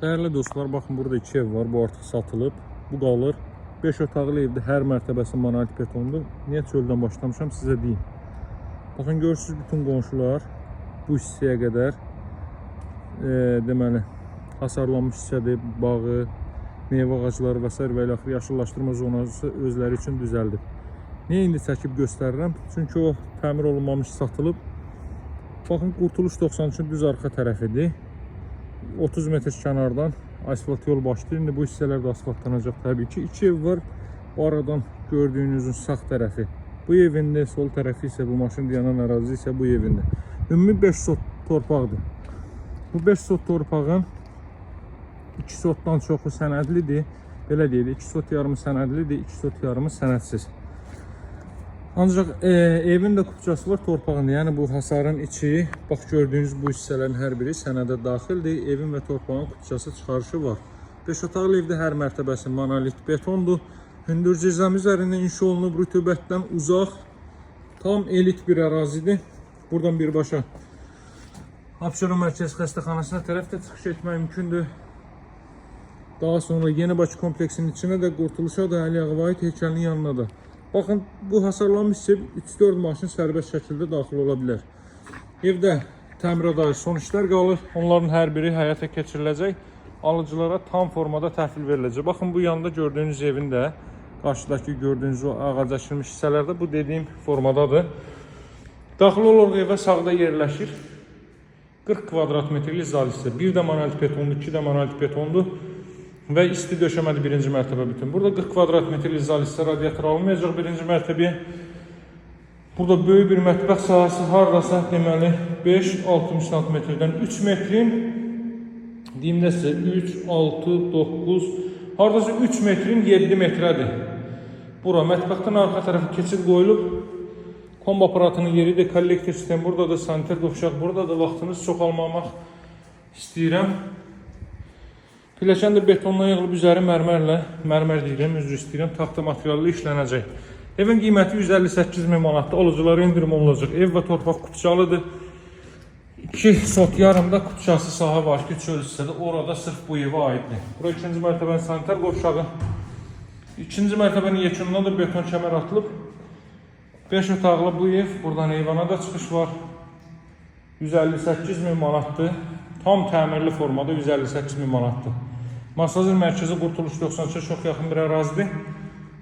Değerli dostlar, bakın burada 2 ev var. Bu artıq satılıb. Bu qalır. 5 otaqlı evdə hər mərtəbəsi monolit betondur. Niyə çöldən başlamışam sizə deyim. Bakın görürsünüz bütün qonşular bu hissəyə qədər deməli hasarlanmış hissədir. Bağı, meyvə ağacları və s. və ilə axır yaşıllaşdırma zonası özləri üçün düzəldib. Niyə indi çəkib göstərirəm? Çünki o təmir olunmamış satılıb. Bakın Qurtuluş 93-ün düz arxa tərəfidir. 30 metr kənardan asfalt yol başlayır. İndi bu hissələr də asfaltlanacaq təbii ki. 2 ev var. Bu aradan gördüyünüzün sağ tərəfi bu evində, sol tərəfi isə bu maşın dayanan ərazi isə bu evində. Ümumi 5 sot torpaqdır. Bu 5 sot torpağın 2 sotdan çoxu sənədlidir. Belə deyil, 2 sot yarımı sənədlidir, 2 sot yarımı sənədsiz. Ancaq evin də kupçası var torpağında. Yəni bu hasarın içi, bax gördüyünüz bu hissələrin hər biri sənədə daxildir. Evin və torpağın kupçası çıxarışı var. 5 otaqlı evdə hər mərtəbəsi monolit betondur. Hündür cizam üzərində inşa olunub, rütubətdən uzaq, tam elit bir ərazidir. Buradan birbaşa Abşeron Mərkəzi Xəstəxanasına tərəf də çıxış etmək mümkündür. Daha sonra Yeni Bakı kompleksinin içinə də, Qurtuluşa da, Əliyağa Vahid heykəlinin yanına da. Baxın, bu hasarlanmış isə 3-4 maşın sərbəst şəkildə daxil ola bilər. Evdə təmirə dair son işlər qalır. Onların hər biri həyata keçiriləcək. Alıcılara tam formada təhvil veriləcək. Baxın, bu yanda gördüyünüz evin də, qarşıdakı gördüyünüz o ağac əkilmiş hissələrdə bu dediyim formadadır. Daxil oluruq evə, sağda yerləşir. 40 kvadrat metrlik zal hissə. Bir də monolit betondur, 2 də monolit betondur. Və isti döşəməli birinci mərtəbə bütün. Burada 40 kvadrat metrlik zal hissə, radiator alınmayacaq birinci mərtəbəyə. Burada böyük bir mətbəx sahəsi hardasa deməli 5-60 cm-dən 3 metrin deyim də sizə 3, 6, 9 hardasa 3 metrin 7 metrədir. Bura mətbəxdən arxa tərəfi keçid qoyulub. Kombo aparatının yeridir, kollektor sistem burada da, saniter qovşaq burada da. Vaxtınızı çox almamaq istəyirəm. Pilləkən də betondan yığılıb üzəri mərmərlə, mərmər deyirəm, üzrü istəyirəm, taxta materiallı işlənəcək. Evin qiyməti 158 min manatdır, alıcılara indirim olunacaq. Ev və torpaq kupçalıdır. 2 sot yarımda kupçası sahə var ki, çöl hissədə, orada sırf bu evə aiddir. Bura 2-ci mərtəbənin saniter qovşağı. 2-ci mərtəbənin yekununa da beton kəmər atılıb. 5 otaqlı bu ev, buradan eyvana da çıxış var. 158 min manatdır. Tam təmirli formada 158 min manatdır. Masazir mərkəzi Qurtuluş 93-ə çox yaxın bir ərazidir.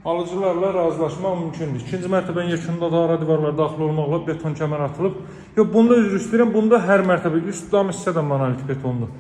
Alıcılarla razılaşmaq mümkündür. 2-ci mərtəbənin yekununda da ara divarlar daxil olmaqla beton kəmər atılıb. Yox, bunda üzr istəyirəm, bunda hər mərtəbə üst dam hissə də monolit betondur.